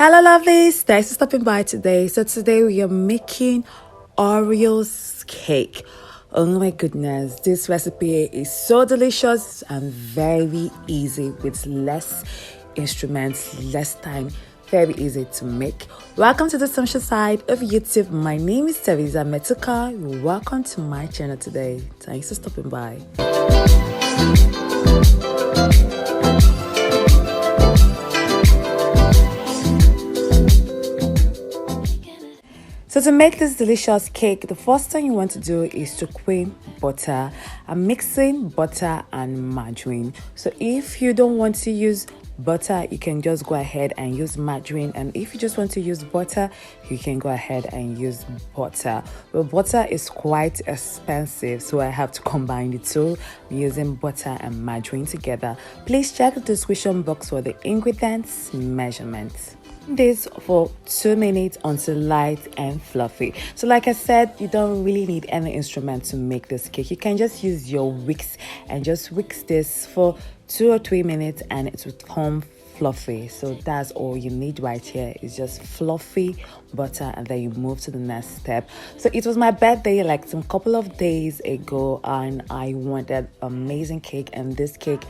Hello lovelies, thanks for stopping by today. So today we are making Oreo's cake. Oh my goodness, this recipe is so delicious and very easy with less instruments, less time. Very easy to make. Welcome to the social side of YouTube. My name is Teresa Metuka. Welcome to my channel today. Thanks for stopping by. So to make this delicious cake, the first thing you want to do is to cream butter. I'm mixing butter and margarine. So if you don't want to use butter, you can just go ahead and use margarine, and if you just want to use butter, you can go ahead and use butter. Well, butter is quite expensive, so I have to combine the two. I'm using butter and margarine together. Please check the description box for the ingredients measurements. This for 2 minutes until light and fluffy. So like I said, you don't really need any instrument to make this cake. You can just use your whisk and just whisk this for 2 or 3 minutes and it will come fluffy. So that's all you need right here, is just fluffy butter, and then you move to the next step. So it was my birthday like some couple of days ago, and I wanted amazing cake, and this cake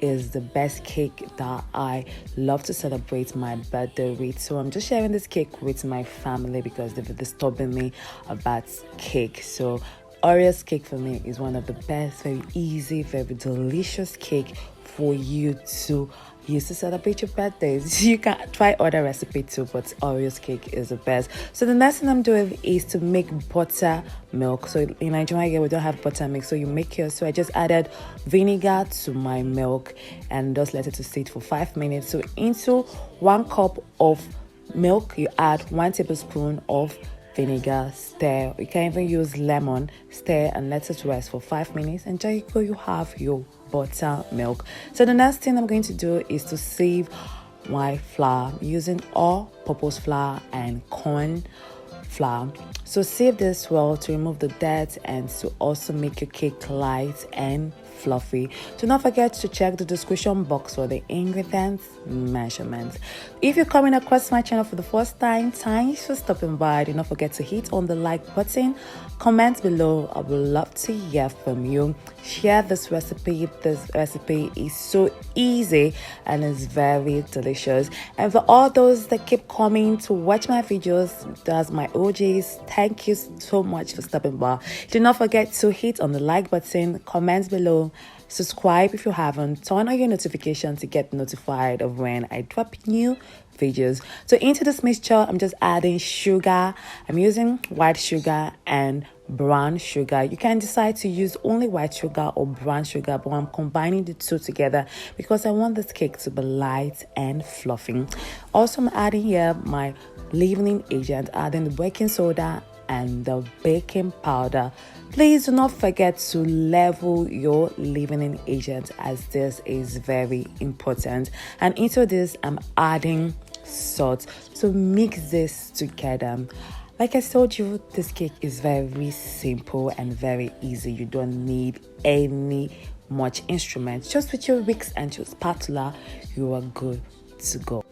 is the best cake that I love to celebrate my birthday with. So I'm just sharing this cake with my family because they've been disturbing me about cake. So Oreo's cake for me is one of the best, very easy, very delicious cake for you to use to celebrate your birthdays. You can try other recipe too, but Oreo's cake is the best. So the next thing I'm doing is to make buttermilk. So in Nigeria here we don't have buttermilk, so you make yours. So I just added vinegar to my milk and just let it to sit for 5 minutes. So into 1 cup of milk, you add 1 tablespoon of vinegar, stir. You can even use lemon, stir and let it rest for 5 minutes, and there you go, you have your buttermilk. So the next thing I'm going to do is to sieve my flour using all-purpose flour and corn flour. So sieve this well to remove the dirt and to also make your cake light and fluffy. Do not forget to check the description box for the ingredients measurements. If you're coming across my channel for the first time, thanks for stopping by. Do not forget to hit on the like button, comment below. I would love to hear from you. Share this recipe. This recipe is so easy and is very delicious. And for all those that keep coming to watch my videos, that's my OGs, thank you so much for stopping by. Do not forget to hit on the like button, comment below, subscribe if you haven't, turn on your notification to get notified of when I drop new videos. So into this mixture, I'm just adding sugar. I'm using white sugar and brown sugar. You can decide to use only white sugar or brown sugar, but I'm combining the two together because I want this cake to be light and fluffy. Also, I'm adding here my leavening agent, adding the baking soda and the baking powder. Please do not forget to level your leavening agent, as this is very important. And into this, I'm adding salt. So mix this together. Like I told you, this cake is very simple and very easy. You don't need any much instruments. Just with your whisk and your spatula, you are good to go.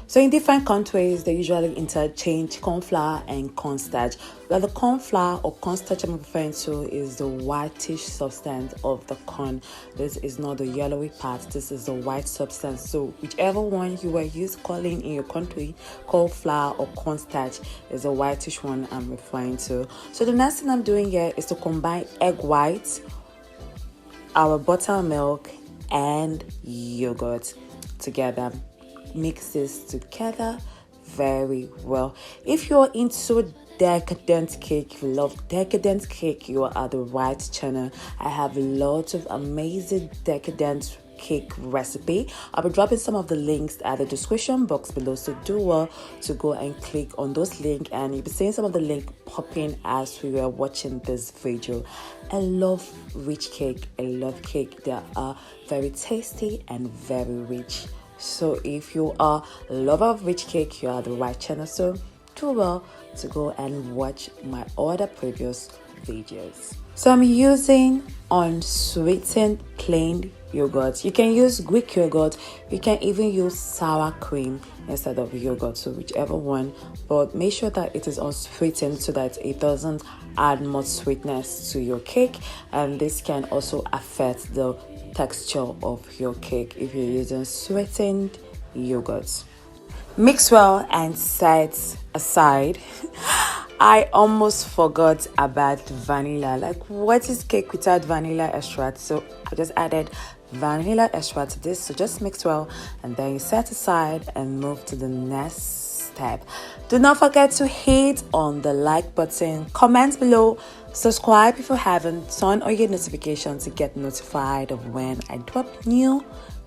So in different countries, they usually interchange cornflour and cornstarch. Well, the cornflour or cornstarch I'm referring to is the whitish substance of the corn. This is not the yellowy part. This is the white substance. So whichever one you were calling in your country, cornflour or cornstarch, is the whitish one I'm referring to. So the next thing I'm doing here is to combine egg whites, our buttermilk, and yogurt together. Mix this together very well. If you're into Decadent Cake, if you love Decadent Cake, you are at the right channel. I have lots of amazing Decadent Cake recipe. I'll be dropping some of the links at the description box below, so do well to go and click on those links, and you'll be seeing some of the link popping as we were watching this video. I love rich cake. I love cake that are very tasty and very rich. So if you are a lover of rich cake, you are the right channel. So do well to go and watch my other previous videos. So I'm using unsweetened plain yogurt. You can use Greek yogurt. You can even use sour cream instead of yogurt, so whichever one, but make sure that it is unsweetened so that it doesn't add more sweetness to your cake, and this can also affect the texture of your cake if you're using sweetened yogurt. Mix well and set aside. I almost forgot about vanilla. Like, what is cake without vanilla extract? So I just added vanilla extract to this. So just mix well and then you set aside and move to the next step. Do not forget to hit on the like button, comment below, subscribe if you haven't, turn on your notifications to get notified of when I drop new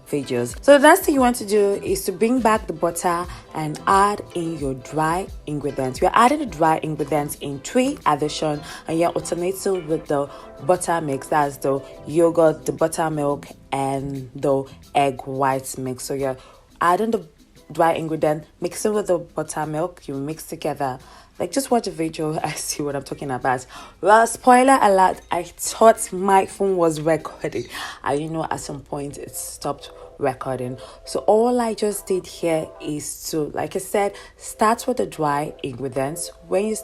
videos. So the next thing you want to do is to bring back the butter and add in your dry ingredients. We're adding the dry ingredients in 3 addition, and you're alternating with the butter mix. That's the yogurt, the buttermilk, and the egg white mix. So you're adding the dry ingredient, mixing with the buttermilk, you mix together. Like, just watch the video and see what I'm talking about. Well, spoiler alert, I thought my phone was recording. At some point it stopped recording. So all I just did here is to, like I said, start with the dry ingredients. When you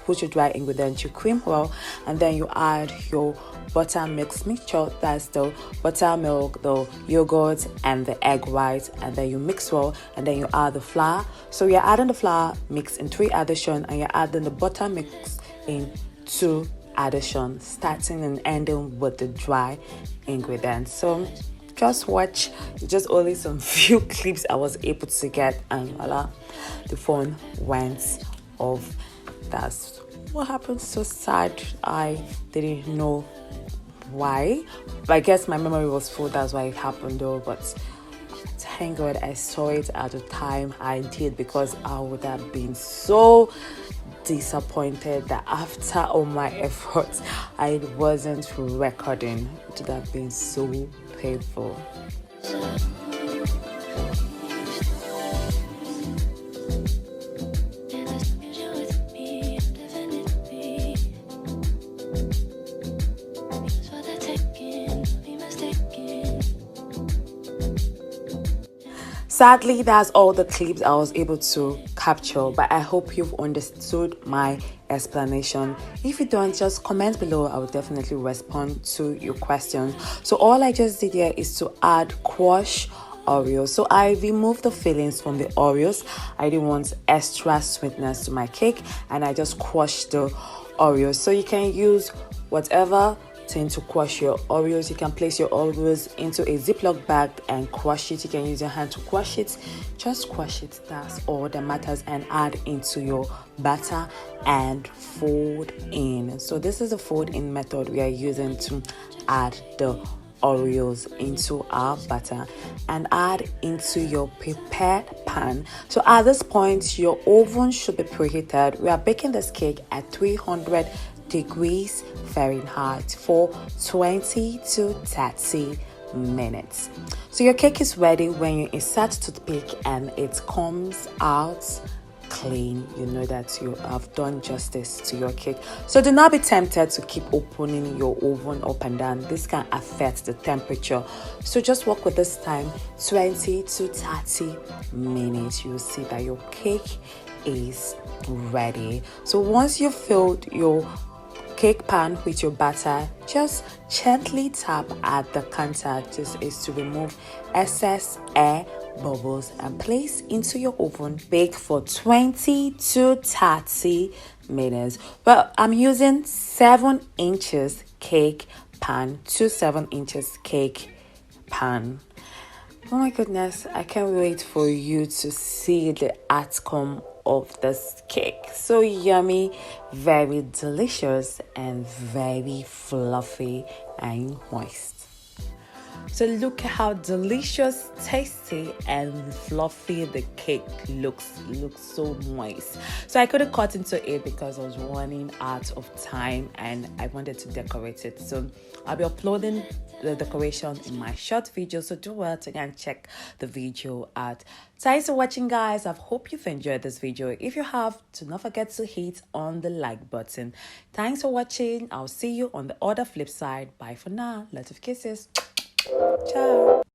put your dry ingredients, you cream well, and then you add your butter mix mixture. That's the buttermilk, the yogurt, and the egg white, and then you mix well, and then you add the flour. So you're adding the flour mix in 3 addition, and you're adding the butter mix in 2 addition, starting and ending with the dry ingredients. So just watch. Just only some few clips I was able to get, and voila, the phone went off. That's what happened. So sad. I didn't know why, but I guess my memory was full. That's why it happened though. But thank God I saw it at the time I did, because I would have been so disappointed that after all my efforts I wasn't recording. It would have been so painful. Sadly, that's all the clips I was able to capture, but I hope you've understood my explanation. If you don't, just comment below. I will definitely respond to your questions. So all I just did here is to add crushed Oreos. So I removed the fillings from the Oreos. I didn't want extra sweetness to my cake, and I just crushed the Oreos. So you can use whatever thing to crush your Oreos. You can place your Oreos into a Ziploc bag and crush it. You can use your hand to crush it. Just crush it. That's all that matters, and add into your batter and fold in. So this is the fold in method we are using to add the Oreos into our batter, and add into your prepared pan. So at this point, your oven should be preheated. We are baking this cake at 300 degrees Fahrenheit for 20 to 30 minutes. So your cake is ready. When you insert toothpick and it comes out clean, you know that you have done justice to your cake. So do not be tempted to keep opening your oven up and down. This can affect the temperature. So just work with this time, 20 to 30 minutes. You'll see that your cake is ready. So once you've filled your cake pan with your batter, just gently tap at the counter. This is to remove excess air bubbles, and place into your oven. Bake for 20 to 30 minutes. Well, I'm using 7 inches cake pan to 7 inches cake pan. Oh my goodness, I can't wait for you to see the outcome of this cake. So yummy, very delicious, and very fluffy and moist. So look at how delicious, tasty, and fluffy the cake looks. It looks so moist. So I couldn't cut into it because I was running out of time and I wanted to decorate it. So I'll be uploading the decoration in my short video, so do well to go and check the video out. Thanks for watching, guys. I hope you've enjoyed this video. If you have, do not forget to hit on the like button. Thanks for watching. I'll see you on the other flip side. Bye for now. Lots of kisses. Ciao.